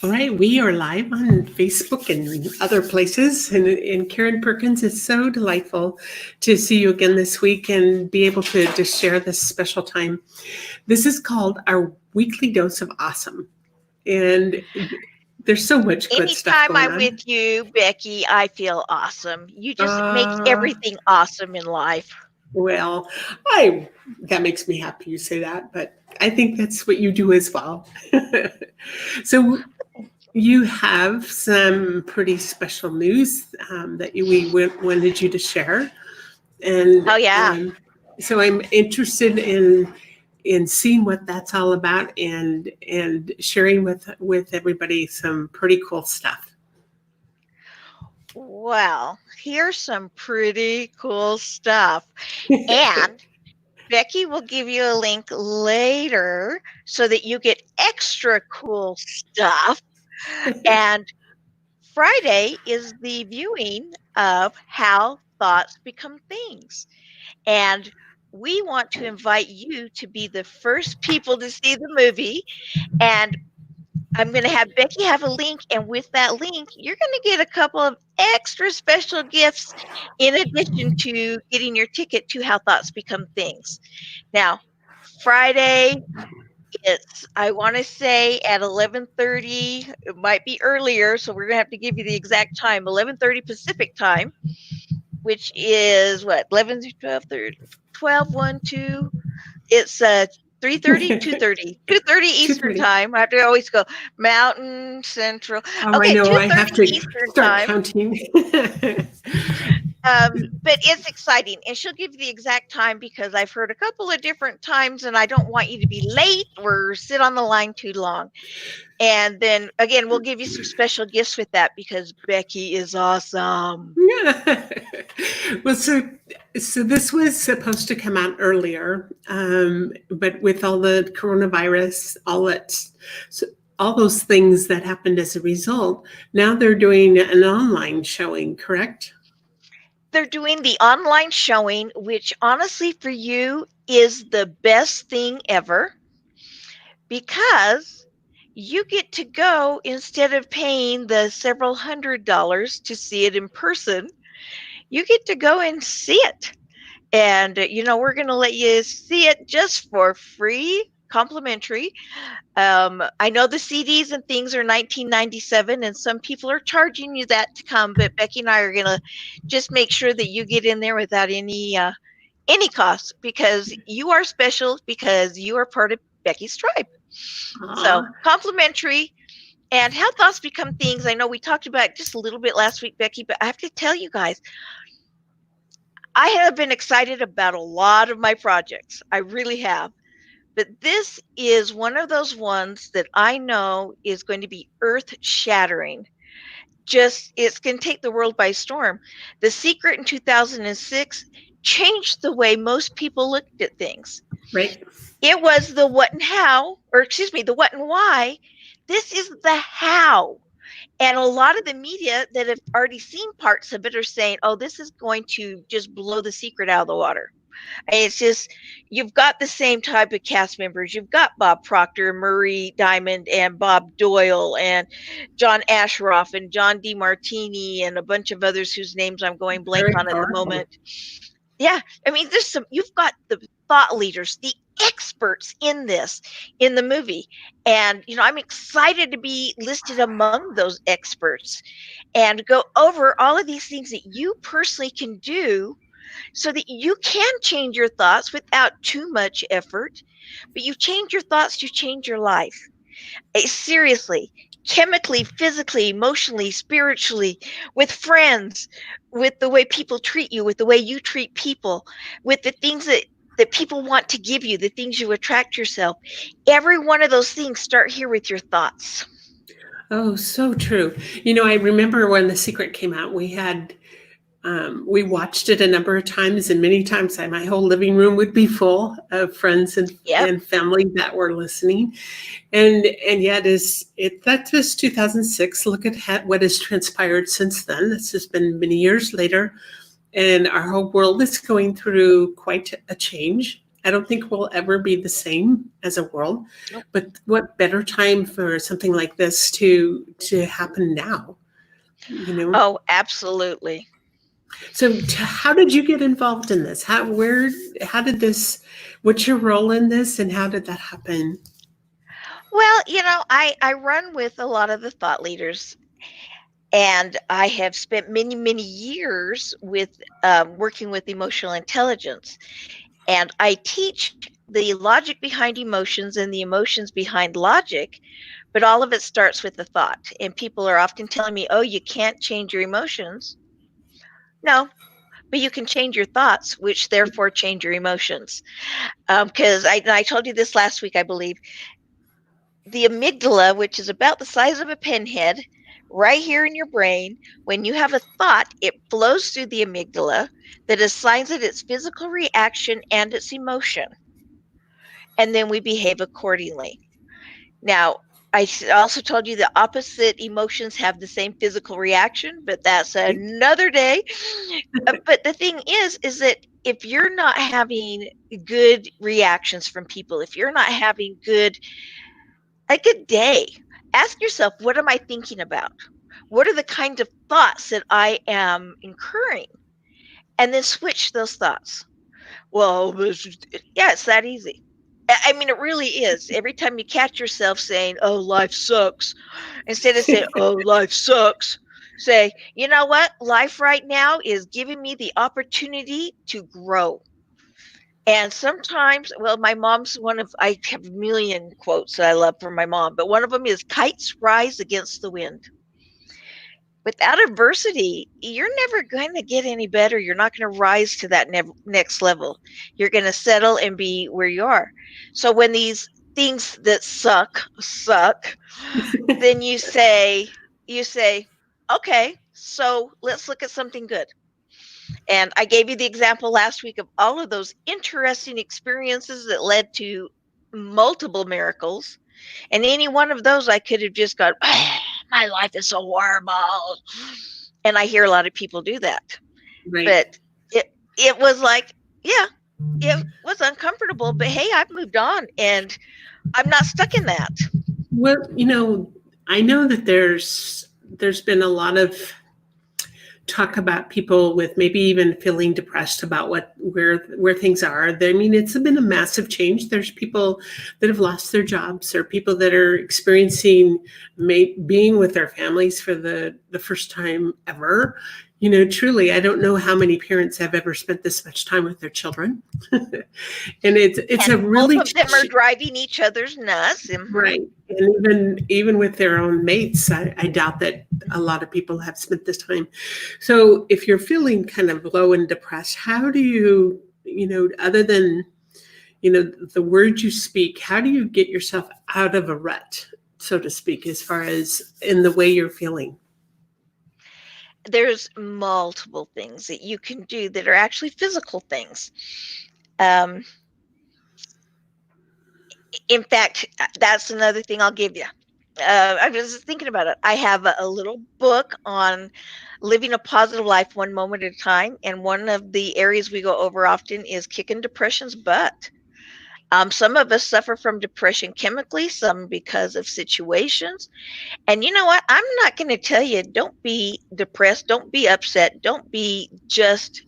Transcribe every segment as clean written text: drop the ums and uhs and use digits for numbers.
All right, we are live on Facebook and other places. And Karen Perkins, it's so delightful to see you again this week and be able to just share this special time. This is called our weekly dose of awesome. And there's so much good stuff Anytime going I'm on. with you, Becky, I feel awesome. You just make Uh, everything awesome in life. well, I that makes me happy you say that, but I think that's what you do as well. So you have some pretty special news that wanted you to share, and Oh, yeah. so I'm interested in seeing what that's all about and sharing with everybody some pretty cool stuff. Well, here's some pretty cool stuff. And Becky will give you a link later so that you get extra cool stuff. And Friday is the viewing of How Thoughts Become Things. And we want to invite you to be the first people to see the movie. And I'm going to have Becky have a link. And with that link, you're going to get a couple of extra special gifts in addition to getting your ticket to How Thoughts Become Things. Now, Friday, it's, I want to say at 11:30. It might be earlier, so we're going to have to give you the exact time. 11:30 Pacific time, which is what, 11, 12, 12, 1, 2. It's 3:30, 2:30, 2:30 Eastern 2:30. time. I have to always go Mountain Central. Oh, I Okay, know. I 2:30 have to Eastern start time. counting. But it's exciting, and she'll give you the exact time because I've heard a couple of different times, and I don't want you to be late or sit on the line too long. And then again, we'll give you some special gifts with that because Becky is awesome. Yeah. Well, so this was supposed to come out earlier, but with all the coronavirus, so all those things that happened as a result, now they're doing an online showing, correct? They're doing the online showing, which honestly for you is the best thing ever because you get to go instead of paying the several $100s to see it in person. You get to go and see it. And, we're going to let you see it just for free, complimentary. I know the CDs and things are 1997, and some people are charging you that to come. But Becky and I are gonna just make sure that you get in there without any cost because you are special because you are part of Becky's tribe. So Aw. complimentary. And how thoughts become things. I know we talked about it just a little bit last week, Becky, but I have to tell you guys, I have been excited about a lot of my projects. I really have. But this is one of those ones that I know is going to be earth shattering. Just, it's going to take the world by storm. The Secret in 2006 changed the way most people looked at things. Right. It was the what and how, or excuse me, the what and why. This is the how. And a lot of the media that have already seen parts of it are saying, oh, this is going to just blow The Secret out of the water. It's just, you've got the same type of cast members. You've got Bob Proctor, Murray Diamond, and Bob Doyle, and John Asheroff, and John DeMartini, and a bunch of others whose names I'm going blank Very on at the powerful. moment. Yeah, I mean, you've got the thought leaders, the experts in this, in the movie. And, I'm excited to be listed among those experts and go over all of these things that you personally can do so that you can change your thoughts without too much effort. But you change your thoughts, you change your life. Seriously, chemically, physically, emotionally, spiritually, with friends, with the way people treat you, with the way you treat people, with the things that people want to give you, the things you attract yourself. Every one of those things start here with your thoughts. Oh, so true. I remember when The Secret came out, we watched it a number of times, and many times my whole living room would be full of friends Yep. and family that were listening. And yet, that was 2006. Look at what has transpired since then. This has been many years later, and our whole world is going through quite a change. I don't think we'll ever be the same as a world. Nope. But what better time for something like this to happen now? You know. Oh, absolutely. So, how did you get involved in this? How did this? What's your role in this, and how did that happen? Well, I run with a lot of the thought leaders, and I have spent many, many years with working with emotional intelligence. And I teach the logic behind emotions and the emotions behind logic, but all of it starts with the thought. And people are often telling me, oh, you can't change your emotions. No, but you can change your thoughts, which therefore change your emotions. Because I told you this last week, I believe. The amygdala, which is about the size of a pinhead, right here in your brain, when you have a thought, it flows through the amygdala that assigns it its physical reaction and its emotion. And then we behave accordingly. Now, I also told you the opposite emotions have the same physical reaction, but that's another day. But the thing is that if you're not having good reactions from people, if you're not having a good day, ask yourself, what am I thinking about? What are the kinds of thoughts that I am incurring? And then switch those thoughts. Well, yeah, it's that easy. I mean, it really is. Every time you catch yourself saying, oh, life sucks, instead of saying, oh, life sucks, say, you know what? Life right now is giving me the opportunity to grow. And sometimes, well, my mom's I have a million quotes that I love from my mom, but one of them is kites rise against the wind. Without adversity, you're never going to get any better. You're not going to rise to that next level. You're going to settle and be where you are. So when these things that suck, then you say, okay, so let's look at something good. And I gave you the example last week of all of those interesting experiences that led to multiple miracles. And any one of those, I could have just gone, my life is so horrible. And I hear a lot of people do that. Right. But it was like, yeah, it was uncomfortable, but hey, I've moved on and I'm not stuck in that. Well, I know that there's been a lot of talk about people with maybe even feeling depressed about where things are. I mean, it's been a massive change. There's people that have lost their jobs, or people that are experiencing being with their families for the first time ever. Truly, I don't know how many parents have ever spent this much time with their children, and it's And a both really of them are driving each other's nuts. right. And even with their own mates, I doubt that a lot of people have spent this time. So if you're feeling kind of low and depressed, how do you, other than, the words you speak, how do you get yourself out of a rut, so to speak, as far as in the way you're feeling? There's multiple things that you can do that are actually physical things. Um, in fact, that's another thing I'll give you. I was thinking about it. I have a little book on living a positive life one moment at a time. And one of the areas we go over often is kicking depression's butt. Some of us suffer from depression chemically, some because of situations. And you know what? I'm not going to tell you, don't be depressed, don't be upset, don't be just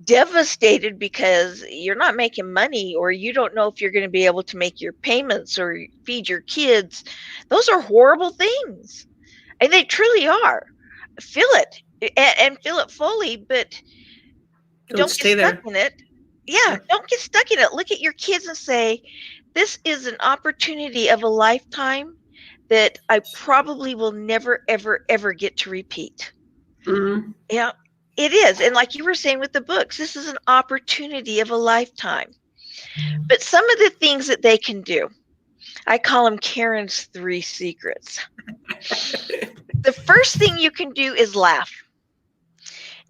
devastated because you're not making money or you don't know if you're going to be able to make your payments or feed your kids. Those are horrible things. And they truly are. Feel it and feel it fully, but Don't don't get stay stuck there. in it. Yeah, Yeah. don't get stuck in it. Look at your kids and say, this is an opportunity of a lifetime that I probably will never, ever, ever get to repeat. Mhm. Yeah, it is. And like you were saying with the books, this is an opportunity of a lifetime. But some of the things that they can do, I call them Karen's 3 secrets. The first thing you can do is laugh.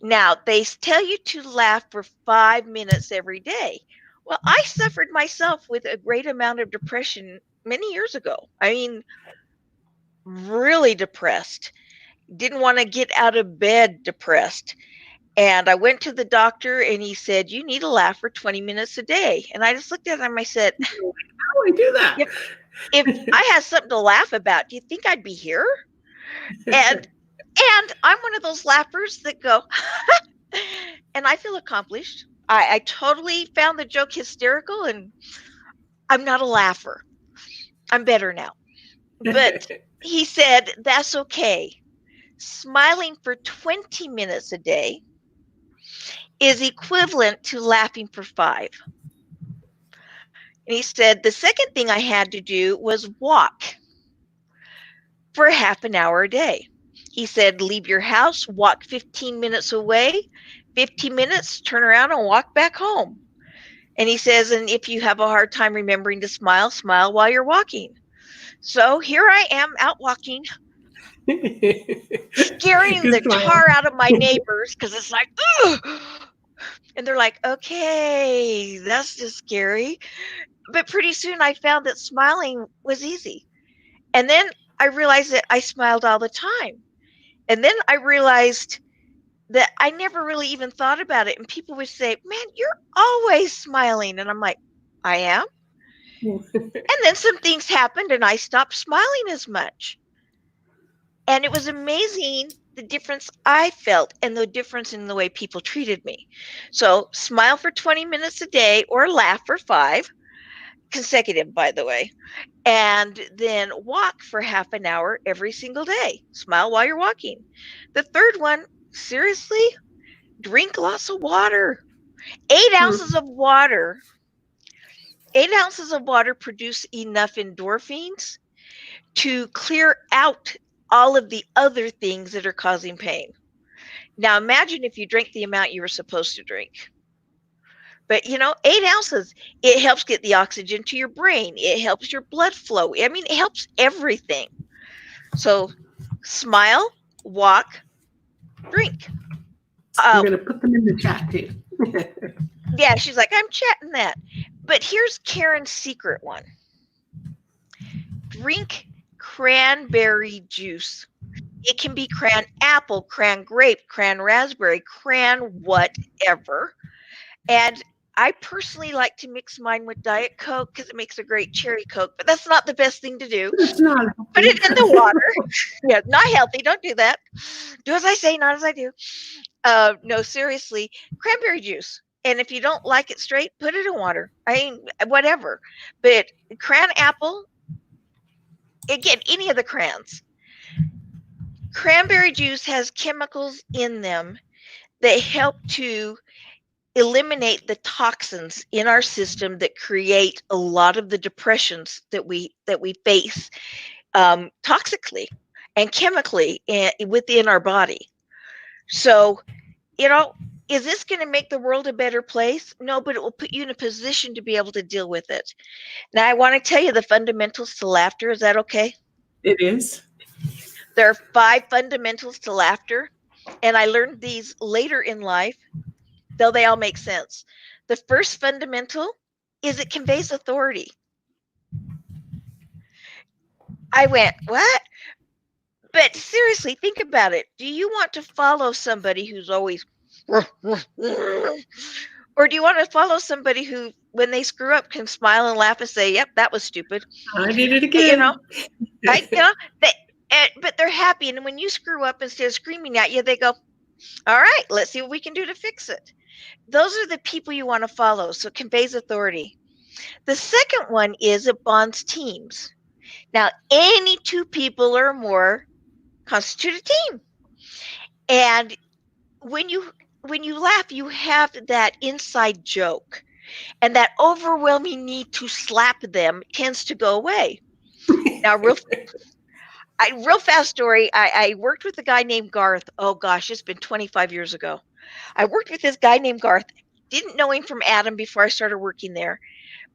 Now, they tell you to laugh for 5 minutes every day. Well, I suffered myself with a great amount of depression many years ago. I mean, really depressed. Didn't want to get out of bed depressed. And I went to the doctor and he said, you need to laugh for 20 minutes a day. And I just looked at him. I said, How do I do that? if I had something to laugh about, do you think I'd be here? And I'm one of those laughers that go, and I feel accomplished. I totally found the joke hysterical, and I'm not a laugher. I'm better now. But he said, that's okay. Smiling for 20 minutes a day is equivalent to laughing for 5. And he said, the second thing I had to do was walk for half an hour a day. He said, leave your house, walk 15 minutes away, 15 minutes, turn around and walk back home. And he says, and if you have a hard time remembering to smile, smile while you're walking. So here I am out walking, scaring the tar out of my neighbors because it's like, ugh. And they're like, okay, that's just scary. But pretty soon I found that smiling was easy. And then I realized that I smiled all the time. And then I realized that I never really even thought about it. And people would say, man, you're always smiling. And I'm like, I am. And then some things happened and I stopped smiling as much. And it was amazing the difference I felt and the difference in the way people treated me. So smile for 20 minutes a day or laugh for 5, consecutive, by the way. And then walk for half an hour every single day. Smile while you're walking. The third one, seriously, drink lots of water. 8 ounces of water. 8 ounces of water produce enough endorphins to clear out all of the other things that are causing pain. Now imagine if you drank the amount you were supposed to drink. But 8 ounces, it helps get the oxygen to your brain. It helps your blood flow. I mean, it helps everything. So smile, walk, drink. I'm going to put them in the chat too. Yeah, she's like, I'm chatting that. But here's Karen's secret one. Drink cranberry juice. It can be cran apple, cran grape, cran raspberry, cran whatever. And I personally like to mix mine with Diet Coke because it makes a great cherry Coke, but that's not the best thing to do. It's not. Put it in the water. Yeah, not healthy. Don't do that. Do as I say, not as I do. No, seriously, cranberry juice. And if you don't like it straight, put it in water. I mean, whatever. But cran apple, again, any of the crans. Cranberry juice has chemicals in them that help to eliminate the toxins in our system that create a lot of the depressions that we face toxically and chemically within our body. So, is this going to make the world a better place? No, but it will put you in a position to be able to deal with it. Now, I want to tell you the fundamentals to laughter. Is that okay? It is. There are 5 fundamentals to laughter, and I learned these later in life, though they all make sense. The first fundamental is it conveys authority. I went, what? But seriously, think about it. Do you want to follow somebody who's always, or do you want to follow somebody who, when they screw up, can smile and laugh and say, yep, that was stupid. I did it again. But they're happy. And when you screw up, instead of screaming at you, they go, all right, let's see what we can do to fix it. Those are the people you want to follow. So it conveys authority. The second one is it bonds teams. Now, any 2 people or more constitute a team. And when you laugh, you have that inside joke. And that overwhelming need to slap them tends to go away. Now, real fast story. I worked with a guy named Garth. Oh, gosh, it's been 25 years ago. I worked with this guy named Garth. Didn't know him from Adam before I started working there.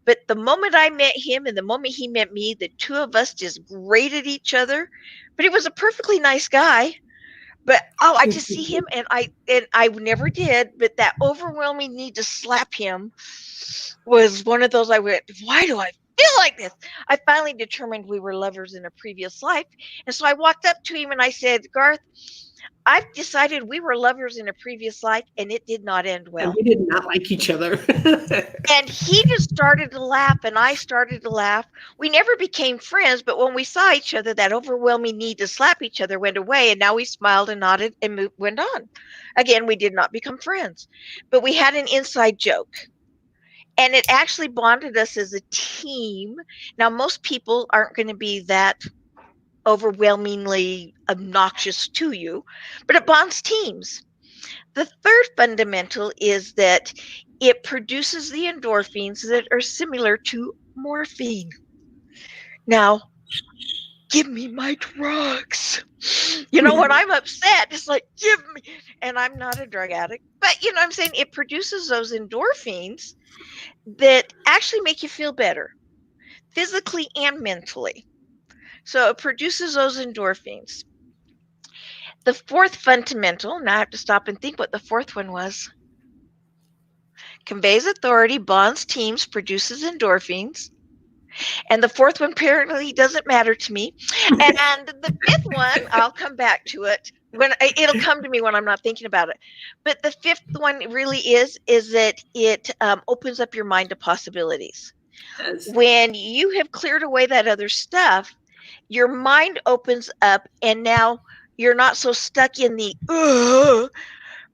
But the moment I met him and the moment he met me, the 2 of us just grated each other. But he was a perfectly nice guy. But, I just see him and I never did. But that overwhelming need to slap him was one of those I went, why do I feel like this. I finally determined we were lovers in a previous life. And so I walked up to him and I said, Garth, I've decided we were lovers in a previous life and it did not end And well. we did not like each other. And he just started to laugh and I started to laugh. We never became friends, but when we saw each other, that overwhelming need to slap each other went away. And now we smiled and nodded and went on. Again, we did not become friends, but we had an inside joke. And it actually bonded us as a team. Now, most people aren't going to be that overwhelmingly obnoxious to you, but it bonds teams. The third fundamental is that it produces the endorphins that are similar to morphine. Now, give me my drugs. You know, when I'm upset, it's like, give me. And I'm not a drug addict, but you know what I'm saying? It produces those endorphins that actually make you feel better physically and mentally. So it produces those endorphins. The fourth fundamental, now I have to stop and think what the fourth one was. Conveys authority, bonds teams, produces endorphins. And the fourth one apparently doesn't matter to me. And the fifth one, I'll come back to it when it'll come to me when I'm not thinking about it. But the fifth one really is that it opens up your mind to possibilities. Yes. When you have cleared away that other stuff, your mind opens up, and now you're not so stuck in the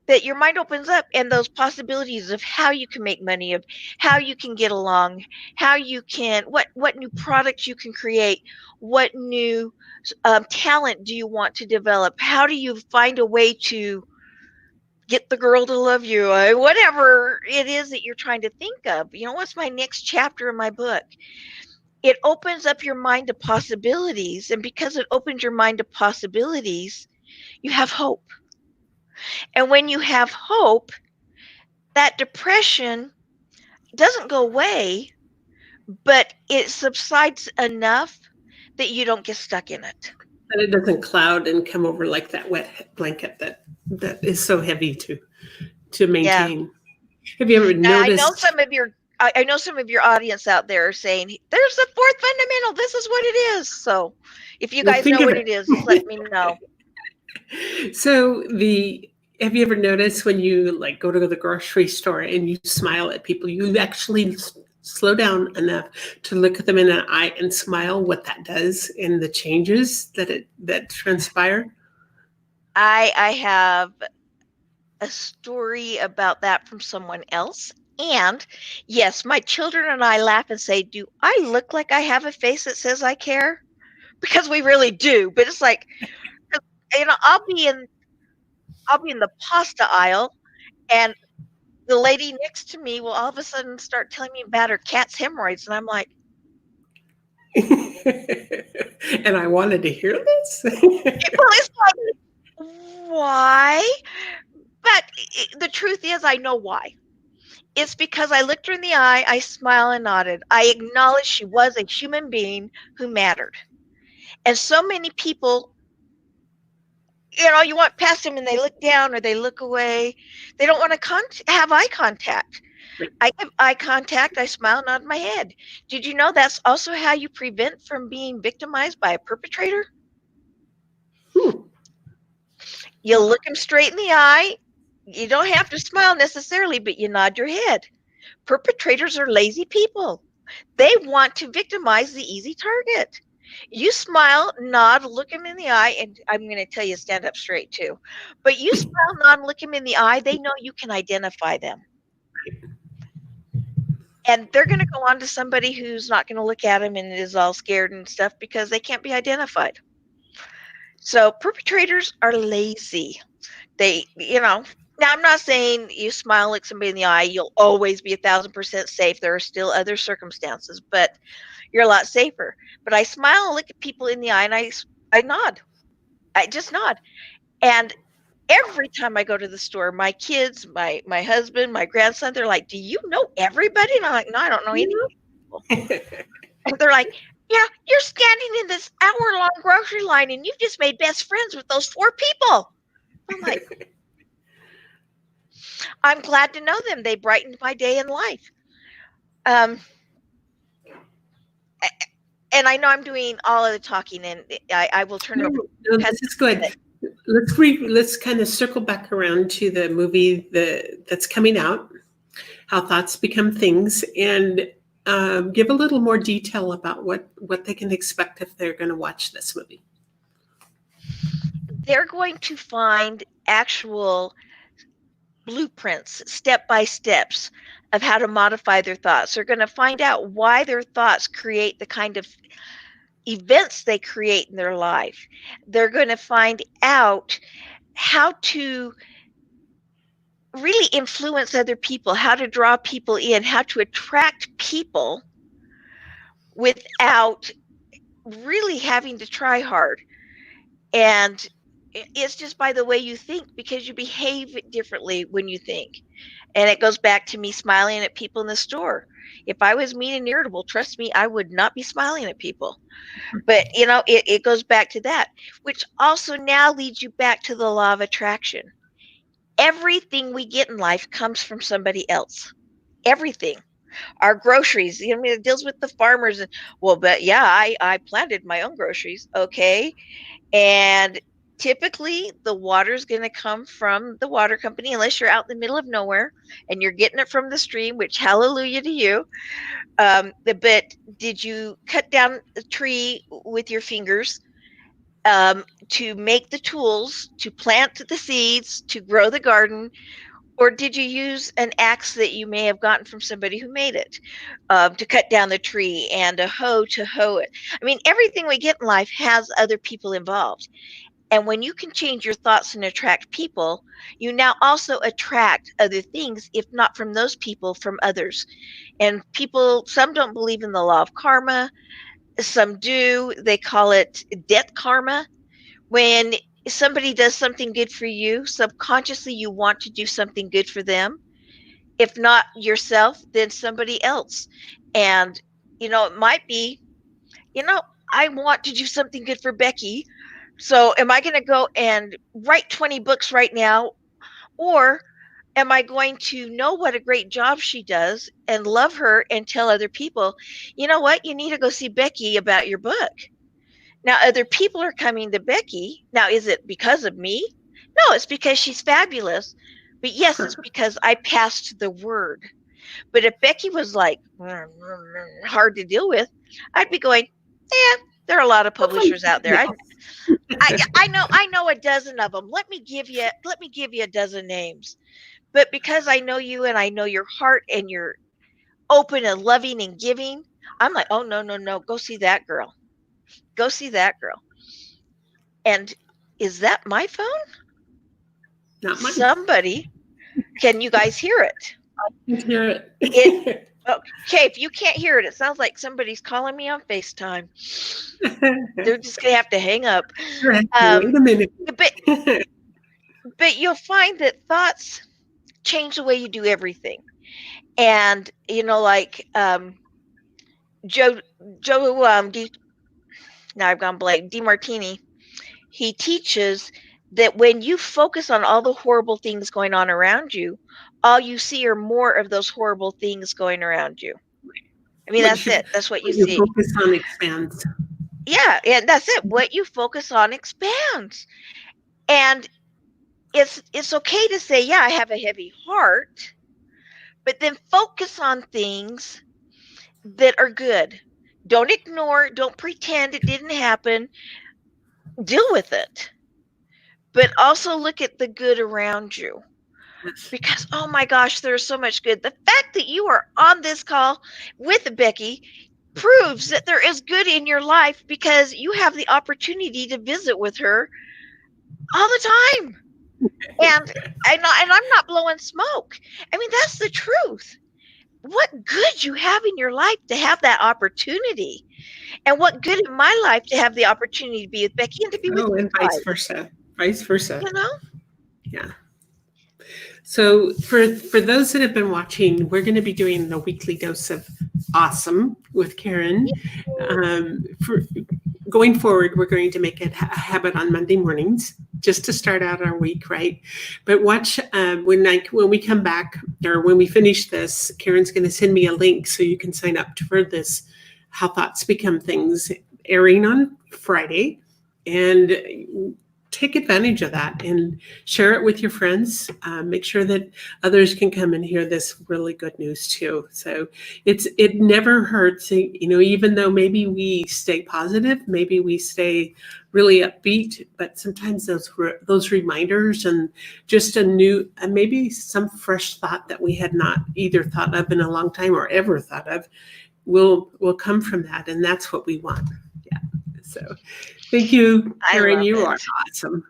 that your mind opens up, and those possibilities of how you can make money, of how you can get along, how you can what new products you can create, what new talent do you want to develop, how do you find a way to get the girl to love you, whatever it is that you're trying to think of. You know, what's my next chapter in my book? It opens up your mind to possibilities, and because it opens your mind to possibilities, you have hope. And when you have hope, that depression doesn't go away, but it subsides enough that you don't get stuck in it. That it doesn't cloud and come over like that wet blanket that is so heavy to Yeah. maintain. Have you ever Now, noticed? I know some of your audience out there are saying, there's the fourth fundamental. This is what it is. So if you Well, guys think know of what it is, just let it. me know. So the have you ever noticed when you like go to the grocery store and you smile at people, you actually slow down enough to look at them in the eye and smile, what that does and the changes that transpire? I have a story about that from someone else. And yes, my children and I laugh and say, do I look like I have a face that says I care? Because we really do. But it's like, you know, I'll be in the pasta aisle, and the lady next to me will all of a sudden start telling me about her cat's hemorrhoids, and I'm like, And I wanted to hear this. well, it's like, why? But the truth is, I know why. It's because I looked her in the eye, I smiled and nodded. I acknowledged she was a human being who mattered. And so many people, you know, you walk past them and they look down or they look away. They don't want to have eye contact. I give eye contact, I smile, nod my head. Did you know that's also how you prevent from being victimized by a perpetrator? Hmm. You look them straight in the eye. You don't have to smile necessarily, but you nod your head. Perpetrators are lazy people. They want to victimize the easy target. You smile, nod, look them in the eye, and I'm going to tell you stand up straight too. But you smile, nod, look them in the eye, they know you can identify them. And they're going to go on to somebody who's not going to look at them and is all scared and stuff because they can't be identified. So perpetrators are lazy. They, you know, now I'm not saying you smile, look somebody in the eye, you'll always be 1,000% safe. There are still other circumstances, but you're a lot safer. But I smile and look at people in the eye and I nod. I just nod. And every time I go to the store, my kids, my husband, my grandson, they're like, do you know everybody? And I'm like, no, I don't know any people. And they're like, yeah, you're standing in this hour-long grocery line and you've just made best friends with those 4 people. I'm like, I'm glad to know them. They brightened my day in life. Um, And I know I'm doing all of the talking, and I will turn it over. No, this is good. Let's kind of circle back around to the movie that's coming out, How Thoughts Become Things, and give a little more detail about what they can expect if they're going to watch this movie. They're going to find actual blueprints, step by steps of how to modify their thoughts. They're going to find out why their thoughts create the kind of events they create in their life. They're going to find out how to really influence other people, how to draw people in, how to attract people without really having to try hard. And it's just by the way you think, because you behave differently when you think. And it goes back to me smiling at people in the store. If I was mean and irritable, trust me, I would not be smiling at people. But, it goes back to that, which also now leads you back to the law of attraction. Everything we get in life comes from somebody else. Everything. Our groceries, it deals with the farmers. And, well, but yeah, I planted my own groceries. Okay. And typically the water is going to come from the water company, unless you're out in the middle of nowhere and you're getting it from the stream, which hallelujah to you. But did you cut down a tree with your fingers to make the tools, to plant the seeds, to grow the garden? Or did you use an axe that you may have gotten from somebody who made it to cut down the tree, and a hoe to hoe it? I mean, everything we get in life has other people involved. And when you can change your thoughts and attract people, you now also attract other things, if not from those people, from others. And people, some don't believe in the law of karma, some do. They call it debt karma. When somebody does something good for you, subconsciously you want to do something good for them. If not yourself, then somebody else. And, it might be, I want to do something good for Becky. So am I going to go and write 20 books right now? Or am I going to know what a great job she does and love her and tell other people, you know what, you need to go see Becky about your book? Now, other people are coming to Becky. Now, is it because of me? No, it's because she's fabulous. But yes, it's because I passed the word. But if Becky was like hard to deal with, I'd be going, there are a lot of publishers out there. I know a dozen of them. Let me give you a dozen names. But because I know you and I know your heart and you're open and loving and giving, I'm like, oh, no, go see that girl. Go see that girl. And is that my phone? Not mine. Somebody, can you guys hear it? I can hear it. Okay, if you can't hear it, it sounds like somebody's calling me on FaceTime. They're just going to have to hang up. Wait a minute. But you'll find that thoughts change the way you do everything. And, like Joe, now I've gone blank, DeMartini, he teaches that when you focus on all the horrible things going on around you, all you see are more of those horrible things going around you. I mean, that's it. That's what you see. Focus on expands. Yeah, and that's it. What you focus on expands. And it's okay to say, yeah, I have a heavy heart, but then focus on things that are good. Don't ignore, don't pretend it didn't happen. Deal with it. But also look at the good around you. Because, oh my gosh, there's so much good. The fact that you are on this call with Becky proves that there is good in your life, because you have the opportunity to visit with her all the time. And I'm not blowing smoke. I mean, that's the truth. What good you have in your life to have that opportunity. And what good in my life to have the opportunity to be with Becky and to be with you. And vice versa. Vice versa. Yeah. So for those that have been watching, we're going to be doing the weekly dose of awesome with Karen. For going forward, we're going to make it a habit on Monday mornings, just to start out our week, right? But watch when we come back, or when we finish this, Karen's going to send me a link so you can sign up for this How Thoughts Become Things, airing on Friday. And take advantage of that and share it with your friends. Make sure that others can come and hear this really good news too. So it never hurts, even though maybe we stay positive, maybe we stay really upbeat, but sometimes those reminders and just a new, maybe some fresh thought that we had not either thought of in a long time or ever thought of will come from that, and that's what we want. Yeah. So thank you, I Karen. love You it. are awesome.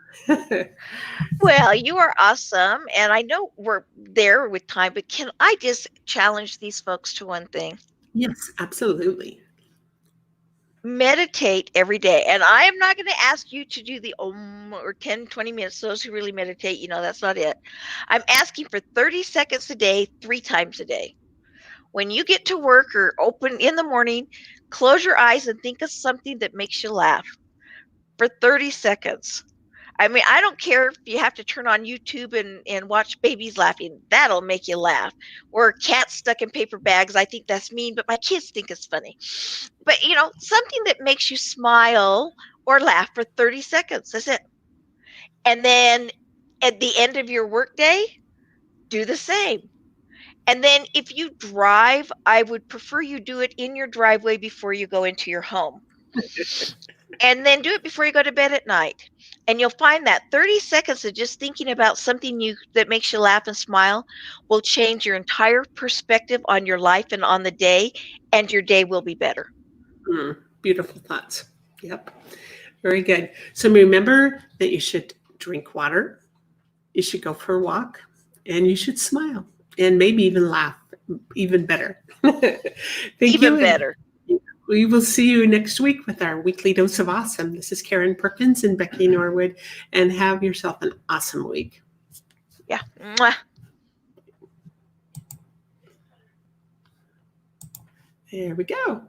Well, you are awesome. And I know we're there with time, but can I just challenge these folks to one thing? Yes, absolutely. Meditate every day. And I am not going to ask you to do the or 10, 20 minutes. Those who really meditate, that's not it. I'm asking for 30 seconds a day, 3 times a day. When you get to work or open in the morning, close your eyes and think of something that makes you laugh for 30 seconds. I mean, I don't care if you have to turn on YouTube and watch babies laughing. That'll make you laugh. Or cats stuck in paper bags. I think that's mean, but my kids think it's funny. But, something that makes you smile or laugh for 30 seconds. That's it. And then at the end of your workday, do the same. And then if you drive, I would prefer you do it in your driveway before you go into your home. And then do it before you go to bed at night. And you'll find that 30 seconds of just thinking about something that makes you laugh and smile will change your entire perspective on your life and on the day, and your day will be better. Beautiful thoughts. Yep. Very good. So remember that you should drink water, you should go for a walk, and you should smile and maybe even laugh even better. Thank Even you. better. We will see you next week with our weekly dose of awesome. This is Karen Perkins and Becky Norwood, and have yourself an awesome week. Yeah. Mwah. There we go.